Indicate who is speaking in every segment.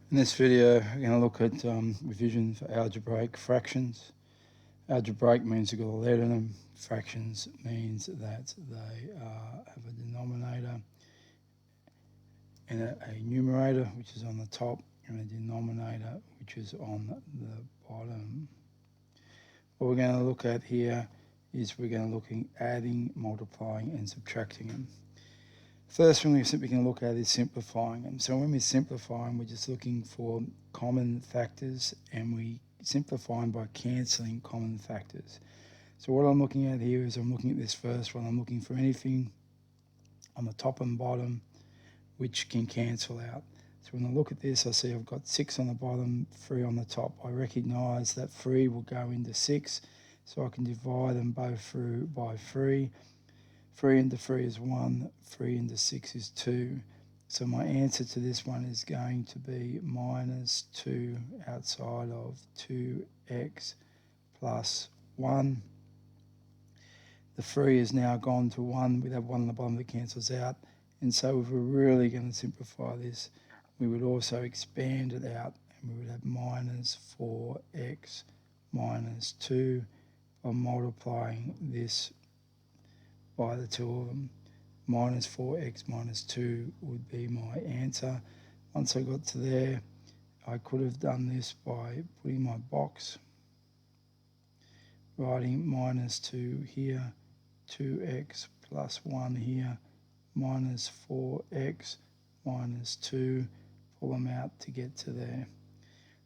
Speaker 1: In this video, we're going to look at revision for algebraic fractions. Algebraic means you've got a letter in them. Fractions means that they have a denominator and a numerator, which is on the top, and a denominator, which is on the bottom. What we're going to look at here is we're going to look at adding, multiplying, and subtracting them. First thing we're simply going to look at is simplifying them. So when we simplify them, we're just looking for common factors, and we simplify them by cancelling common factors. So what I'm looking at here is I'm looking at this first one. I'm looking for anything on the top and bottom which can cancel out. So when I look at this, I see I've got 6 on the bottom, 3 on the top. I recognise that 3 will go into 6, so I can divide them both through by 3. 3 into 3 is 1, 3 into 6 is 2. So my answer to this one is going to be minus 2 outside of 2x plus 1. The 3 is now gone to 1. We have 1 on the bottom that cancels out. And so if we're really going to simplify this, we would also expand it out, and we would have minus 4x minus 2 by multiplying this by the two of them. Minus 4x minus 2 would be my answer. Once I got to there, I could have done this by putting my box, writing minus 2 here, 2x plus 1 here, minus 4x minus 2, pull them out to get to there.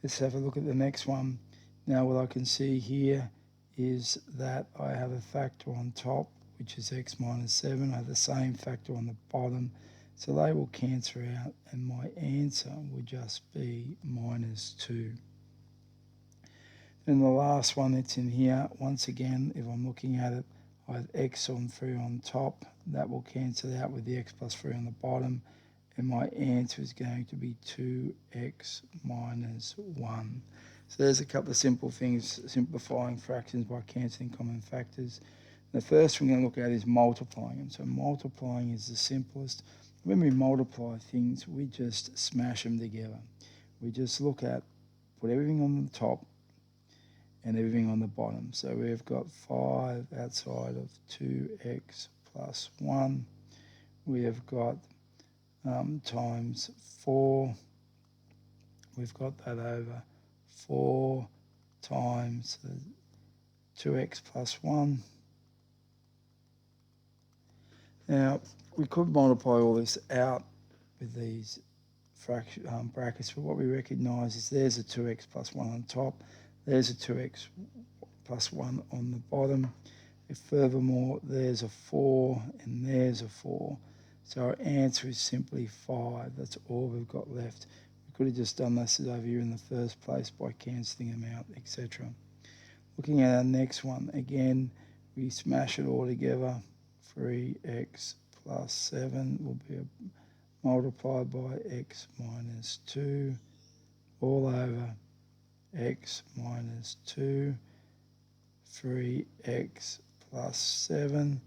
Speaker 1: Let's have a look at the next one. Now what I can see here is that I have a factor on top, which is x minus 7. I have the same factor on the bottom, so they will cancel out, and my answer would just be minus 2. Then the last one that's in here, once again, if I'm looking at it, I have x on 3 on top. That will cancel out with the x plus 3 on the bottom, and my answer is going to be 2x minus 1. So there's a couple of simple things, simplifying fractions by cancelling common factors. The first thing we're going to look at is multiplying them. So multiplying is the simplest. When we multiply things, we just smash them together. We just look at, put everything on the top and everything on the bottom. So we've got 5 outside of 2x plus 1. We have got times 4. We've got that over 4 times 2x plus 1. Now, we could multiply all this out with these brackets, but what we recognise is there's a 2x plus 1 on top, there's a 2x plus 1 on the bottom. If furthermore, there's a 4 and there's a 4. So our answer is simply 5. That's all we've got left. We could have just done this over here in the first place by cancelling them out, etc. Looking at our next one, again, we smash it all together. 3x plus 7 will be multiplied by x minus 2 all over x minus 2, 3x plus 7.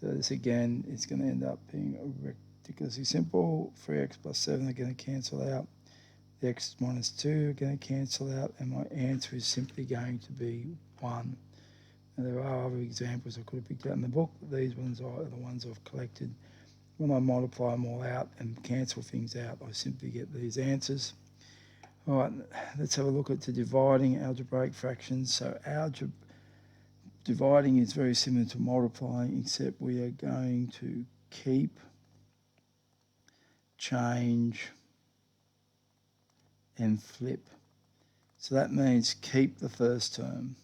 Speaker 1: So this again is going to end up being ridiculously simple. 3x plus 7 are going to cancel out. The x minus 2 are going to cancel out, and my answer is simply going to be 1. Now, there are other examples I could have picked out in the book, but these ones are the ones I've collected. When I multiply them all out and cancel things out, I simply get these answers. All right, let's have a look at the dividing algebraic fractions. So dividing is very similar to multiplying, except we are going to keep, change, and flip. So that means keep the first term.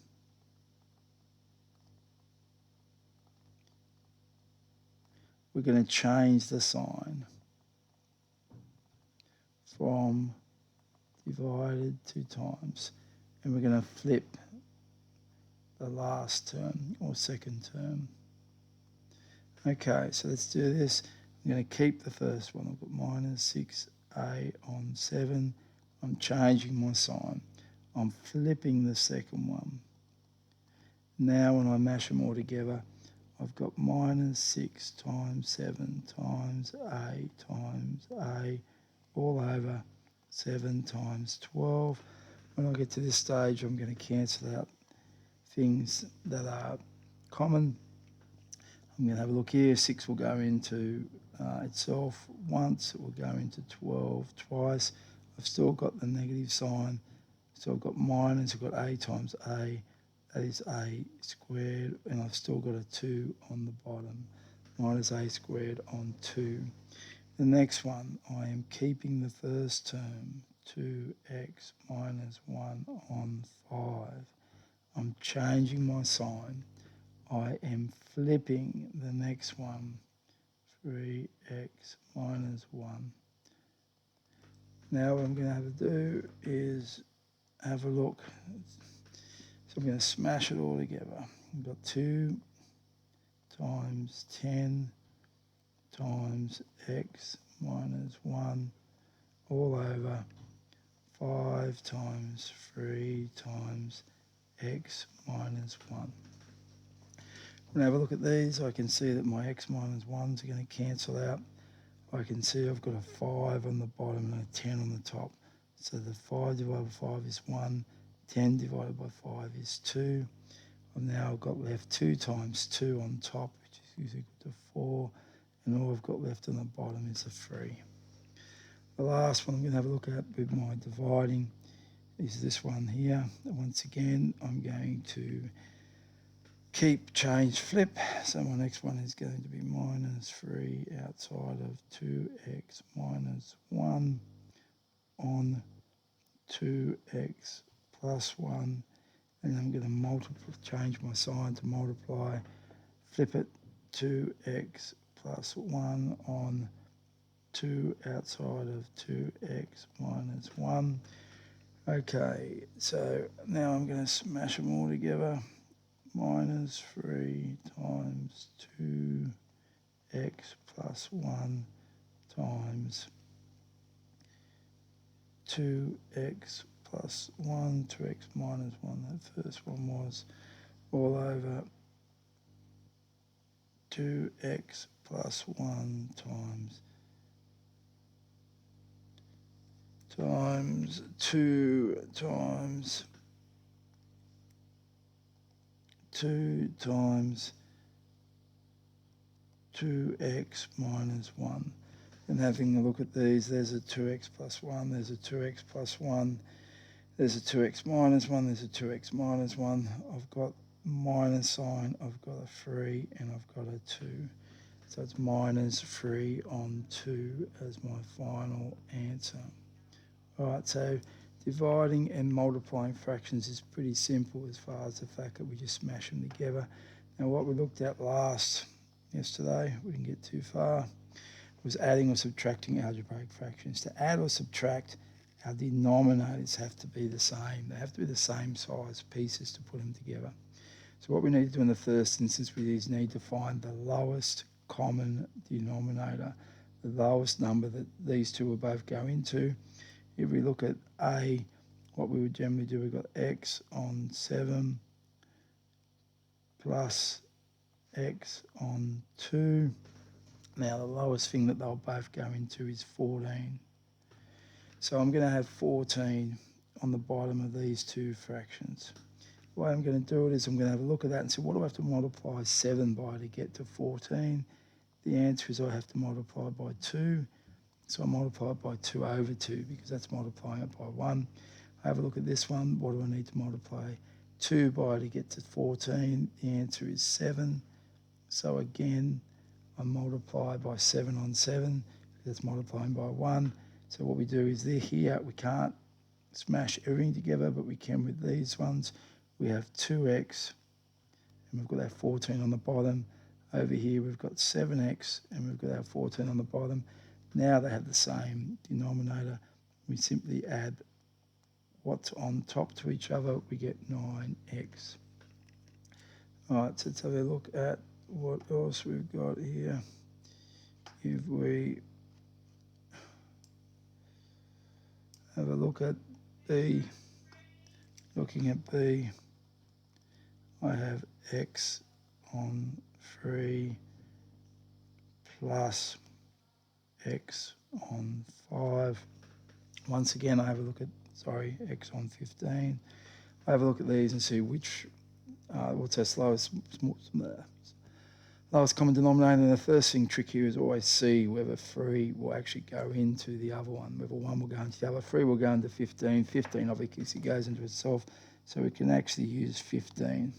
Speaker 1: We're going to change the sign from divided to times, and we're going to flip the last term or second term. Okay, so let's do this. I'm going to keep the first one. I've got minus 6a on 7. I'm changing my sign. I'm flipping the second one. Now when I mash them all together, I've got minus 6 times 7 times a all over 7 times 12. When I get to this stage, I'm going to cancel out things that are common. I'm going to have a look here. 6 will go into itself once. It will go into 12 twice. I've still got the negative sign. So I've got minus, I've got a times a. That is a squared. And I've still got a 2 on the bottom. Minus a squared on 2. The next one, I am keeping the first term, 2x minus 1 on 5. I'm changing my sign. I am flipping the next one, 3x minus 1. Now what I'm going to have to do is have a look. So I'm going to smash it all together. I've got 2 times 10 times x minus 1 all over 5 times 3 times x minus 1. When I have a look at these, I can see that my x minus 1s are going to cancel out. I can see I've got a 5 on the bottom and a 10 on the top. So the 5 divided by 5 is 1, 10 divided by 5 is 2. I've now got left 2 times 2 on top, which is equal to 4, and all I've got left on the bottom is a 3. The last one I'm going to have a look at with my dividing is this one here. Once again, I'm going to keep, change, flip. So my next one is going to be minus 3 outside of 2x minus 1 on 2x plus 1. And I'm going to multiply, change my sign to multiply, flip it, 2x plus 1 on 2 outside of 2x minus 1. Okay, so now I'm going to smash them all together. Minus 3 times 2x plus 1 times 2x plus 1, 2x minus 1, that first one was, all over 2x plus 1 times 2 times 2 times 2x minus 1. And having a look at these, there's a 2x plus 1, there's a 2x plus 1, there's a 2x minus 1, there's a 2x minus 1. I've got minus sign, I've got a 3, and I've got a 2. So it's minus 3 on 2 as my final answer. Alright, so dividing and multiplying fractions is pretty simple as far as the fact that we just smash them together. Now what we looked at yesterday, we didn't get too far, was adding or subtracting algebraic fractions. To add or subtract, our denominators have to be the same. They have to be the same size pieces to put them together. So what we need to do in the first instance, we need to find the lowest common denominator, the lowest number that these two will both go into. If we look at A, what we would generally do, we've got x on 7 plus x on 2. Now the lowest thing that they'll both go into is 14. So I'm going to have 14 on the bottom of these two fractions. The way I'm going to do it is I'm going to have a look at that and say, what do I have to multiply 7 by to get to 14? The answer is I have to multiply by 2. So I multiply it by 2 over 2 because that's multiplying it by 1. I have a look at this one. What do I need to multiply 2 by to get to 14? The answer is 7. So again, I multiply by 7 on 7 because that's multiplying by 1. So what we do is here, we can't smash everything together, but we can with these ones. We have 2x, and we've got our 14 on the bottom. Over here, we've got 7x, and we've got our 14 on the bottom. Now they have the same denominator. We simply add what's on top to each other. We get 9x. All right, so let's have a look at what else we've got here. If we have a look at B, looking at B, I have x on 3 plus x on 5. Once again, I have a look at, x on 15. I have a look at these and see what's our lowest common denominator. And the first thing trick here is always see whether 3 will actually go into the other one, whether 1 will go into the other. 3 will go into 15. 15 obviously goes into itself, so we can actually use 15.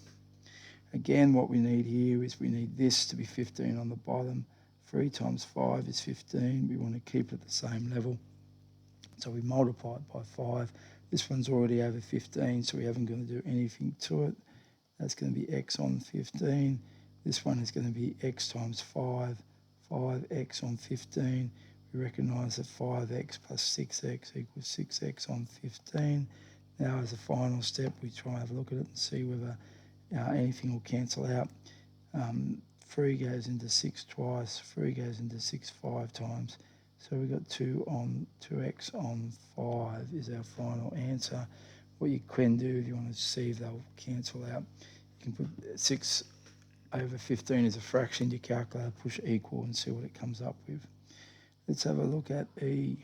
Speaker 1: Again, what we need here is we need this to be 15 on the bottom. 3 times 5 is 15. We want to keep it at the same level. So we multiply it by 5. This one's already over 15, so we haven't going to do anything to it. That's going to be x on 15. This one is going to be x times 5, 5x on 15. We recognise that 5x plus 6x equals 6x on 15. Now, as a final step, we try and have a look at it and see whether anything will cancel out. 3 goes into 6 twice, 3 goes into 6 5 times. So we've got 2x on 5 is our final answer. What you can do if you want to see if they'll cancel out, you can put 6 over 15 as a fraction into your calculator, push equal and see what it comes up with. Let's have a look at E.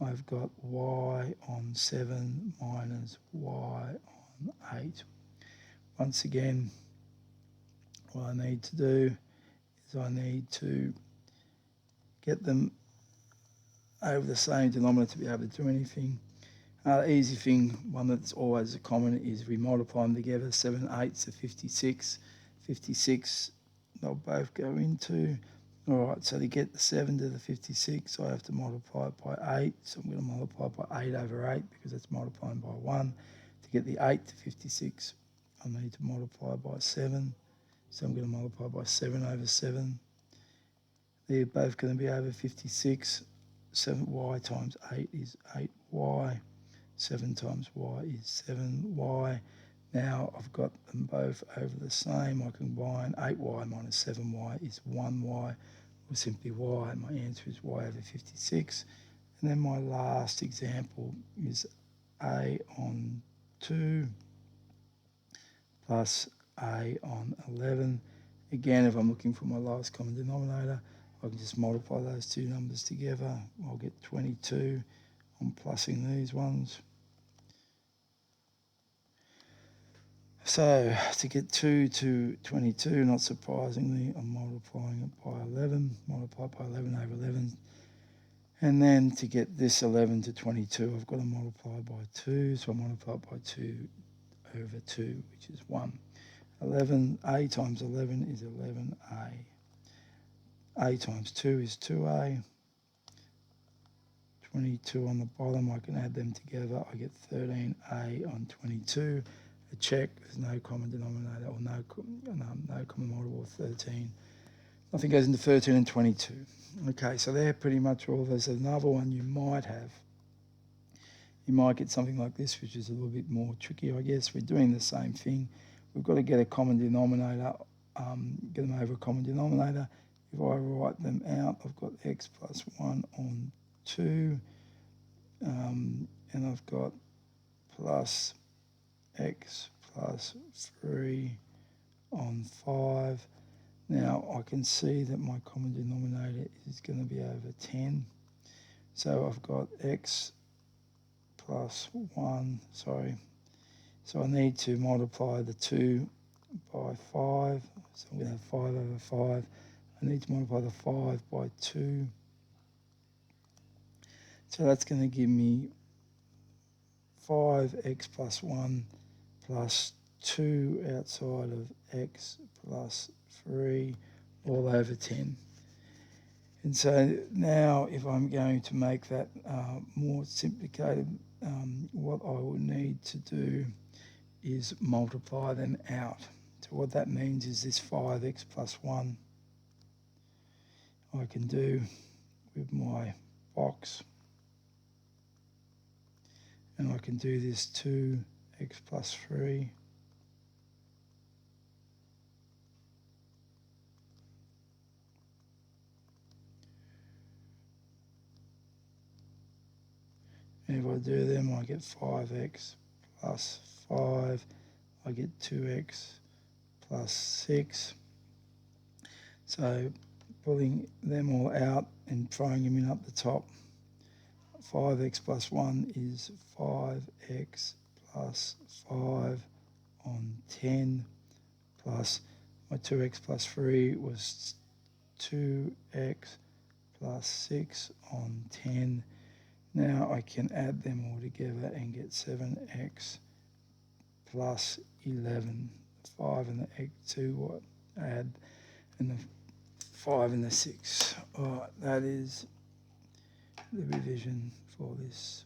Speaker 1: I've got y on 7 minus y on 8. Once again, what I need to do is I need to get them over the same denominator to be able to do anything. The easy thing, one that's always common, is we multiply them together. 7 8s are 56. 56, they'll both go into. All right, so to get the 7 to the 56, I have to multiply it by 8. So I'm going to multiply by 8 over 8 because that's multiplying by 1. To get the 8 to 56, I need to multiply by 7. So I'm going to multiply by 7 over 7. They're both going to be over 56. 7y times 8 is 8y. 7 times y is 7y. Now I've got them both over the same. I can combine 8y minus 7y is 1y, or simply y. My answer is y over 56. And then my last example is a on 2 plus a on 11. Again, if I'm looking for my lowest common denominator, I can just multiply those two numbers together. I'll get 22. I'm plussing these ones. So to get 2 to 22, not surprisingly, I'm multiplying it by 11. Multiply by 11 over 11. And then to get this 11 to 22, I've got to multiply by 2. So I multiply by 2 over 2, which is 1. 11, a times 11 is 11a. A times 2 is 2a. 22 on the bottom, I can add them together. I get 13a on 22. A check, there's no common denominator or no common multiple of 13. Nothing goes into 13 and 22. Okay, so they're pretty much all. There's another one you might have. You might get something like this, which is a little bit more tricky, I guess. We're doing the same thing. We've got to get a common denominator, get them over a common denominator. If I write them out, I've got x plus 1 on 2, and I've got plus x plus 3 on 5. Now I can see that my common denominator is going to be over 10. So I've got x plus 1, So I need to multiply the 2 by 5. So I'm going to have 5 over 5. I need to multiply the 5 by 2. So that's going to give me 5x plus 1 plus 2 outside of x plus 3 all over 10. And so now if I'm going to make that more simplified, what I will need to do is multiply them out. So what that means is this 5x plus 1 I can do with my box. And I can do this 2x plus 3. And if I do them, I get 5x plus 5. I get 2x plus 6. So pulling them all out and throwing them in up the top. 5x plus 1 is 5x plus 5 on 10 plus my 2x plus 3 was 2x plus 6 on 10. Now I can add them all together and get 7x plus 11. 5 and the 2 what add, and the 5 and the 6. Alright, that is the revision for this